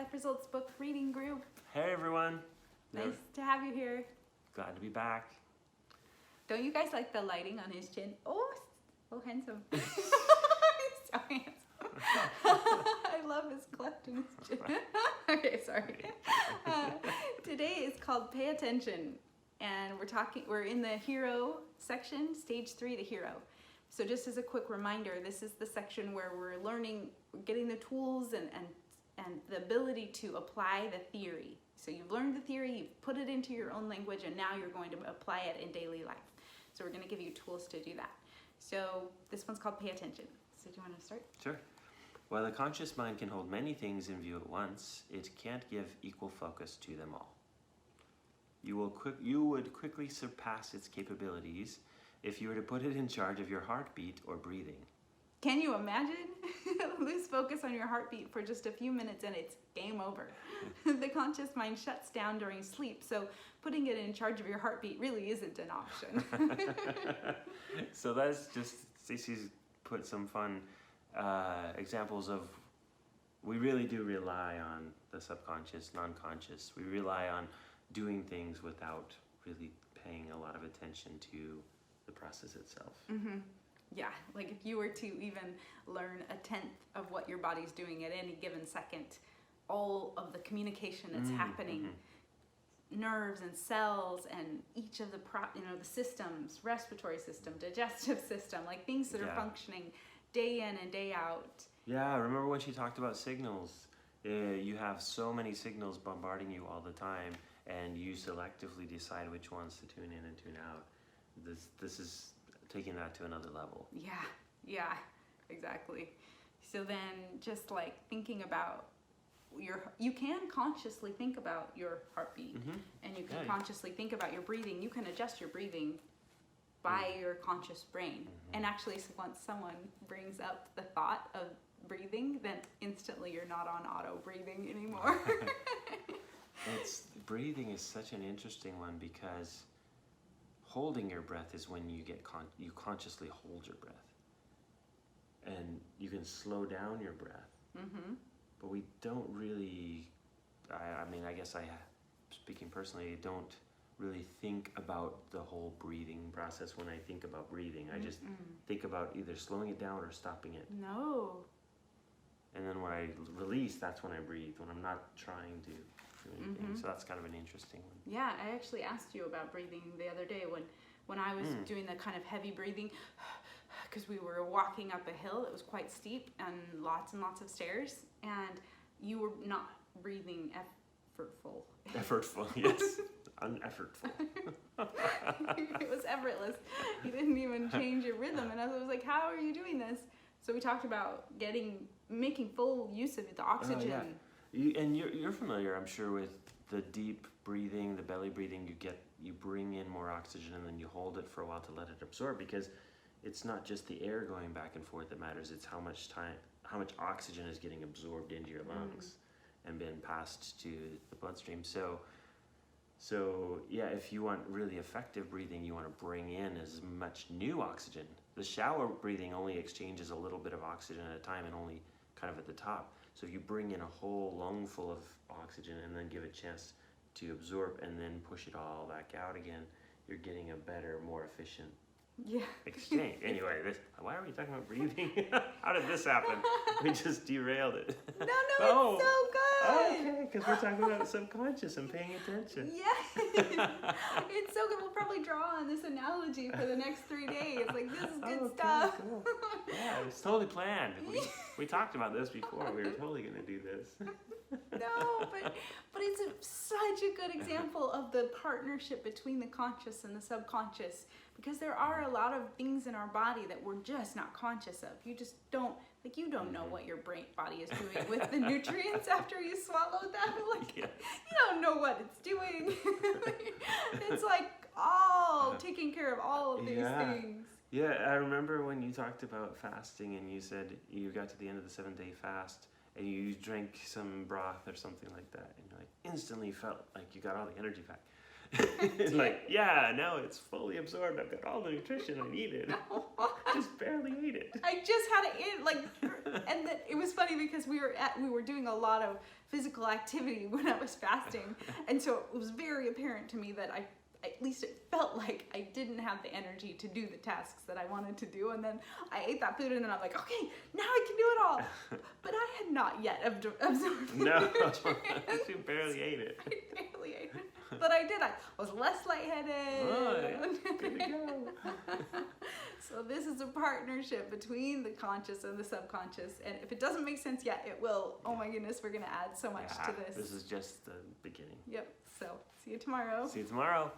Life Results Book Reading Group. Hey everyone. Nice to have you here. Glad to be back. Don't you guys like the lighting on his chin? Oh, so handsome. He's so handsome. I love his cleft in his chin. Okay, sorry. Today is called Pay Attention. And we're in the hero section, stage 3, the hero. So just as a quick reminder, this is the section where we're learning, getting the tools and the ability to apply the theory. So you've learned the theory, you've put it into your own language, and now you're going to apply it in daily life. So we're going to give you tools to do that. So this one's called Pay Attention. So do you want to start? Sure. While the conscious mind can hold many things in view at once, it can't give equal focus to them all. You would quickly surpass its capabilities if you were to put it in charge of your heartbeat or breathing. Can you imagine? Lose focus on your heartbeat for just a few minutes and it's game over. The conscious mind shuts down during sleep, so putting it in charge of your heartbeat really isn't an option. So that's just, Stacey's put some fun examples of, we really do rely on the subconscious, non-conscious. We rely on doing things without really paying a lot of attention to the process itself. Mm-hmm. Yeah, like if you were to even learn 1/10 of what your body's doing at any given second, all of the communication that's happening, nerves and cells and each of the the systems, respiratory system, digestive system, like things that are functioning day in and day out. Yeah, remember when she talked about signals? You have so many signals bombarding you all the time, and you selectively decide which ones to tune in and tune out. This is taking that to another level. Yeah, exactly. So then just like thinking about you can consciously think about your heartbeat, and you can consciously think about your breathing. You can adjust your breathing by your conscious brain. And actually, once someone brings up the thought of breathing, then instantly you're not on auto breathing anymore. Breathing is such an interesting one, because holding your breath is when you consciously hold your breath, and you can slow down your breath. But we don't really, I guess speaking personally, don't really think about the whole breathing process when I think about breathing. I just think about either slowing it down or stopping it. No. And then when I release, that's when I breathe, when I'm not trying to do anything. So that's kind of an interesting one. Yeah, I actually asked you about breathing the other day when I was doing the kind of heavy breathing, because we were walking up a hill. It was quite steep and lots of stairs, and you were not breathing effortful. Effortful, yes. Uneffortful. It was effortless. You didn't even change your rhythm, and I was like, how are you doing this? So we talked about making full use of the oxygen. And you're familiar, I'm sure, with the deep breathing, the belly breathing. You bring in more oxygen and then you hold it for a while to let it absorb, because it's not just the air going back and forth that matters. It's how much oxygen is getting absorbed into your lungs and being passed to the bloodstream. So yeah, if you want really effective breathing, you want to bring in as much new oxygen. The shower breathing only exchanges a little bit of oxygen at a time, and only kind of at the top. So if you bring in a whole lung full of oxygen and then give it a chance to absorb and then push it all back out again, you're getting a better, more efficient exchange. Anyway, why are we talking about breathing? How did this happen? We just derailed it. No, it's so good. Okay, because we're talking about subconscious and paying attention. Yeah, it's so good. We'll probably draw on this analogy for the next 3 days. Like, this is good stuff. Cool. Yeah, it's totally planned. We talked about this before. We were totally going to do this. No, but it's such a good example of the partnership between the conscious and the subconscious, because there are a lot of things in our body that we're just not conscious of. You just don't know what your body is doing with the nutrients after you swallow them. Like, you don't know what it's doing. It's like all taking care of all of these things. Yeah, I remember when you talked about fasting, and you said you got to the end of the 7-day fast and you drank some broth or something like that, and you instantly felt like you got all the energy back. Like, now it's fully absorbed. I've got all the nutrition I needed. Just barely ate it. I just had it in, like, And then it was funny because we were doing a lot of physical activity when I was fasting, and so it was very apparent to me that at least it felt like I didn't have the energy to do the tasks that I wanted to do. And then I ate that food, and then I'm like, okay, now I can do it all. But I had not yet absorbed the nutrients. You barely ate it. I barely ate it. But I did. I was less lightheaded. Oh, yeah. Good to go. So this is a partnership between the conscious and the subconscious. And if it doesn't make sense yet, it will. Oh my goodness, we're going to add so much to this. This is just the beginning. Yep. So see you tomorrow. See you tomorrow.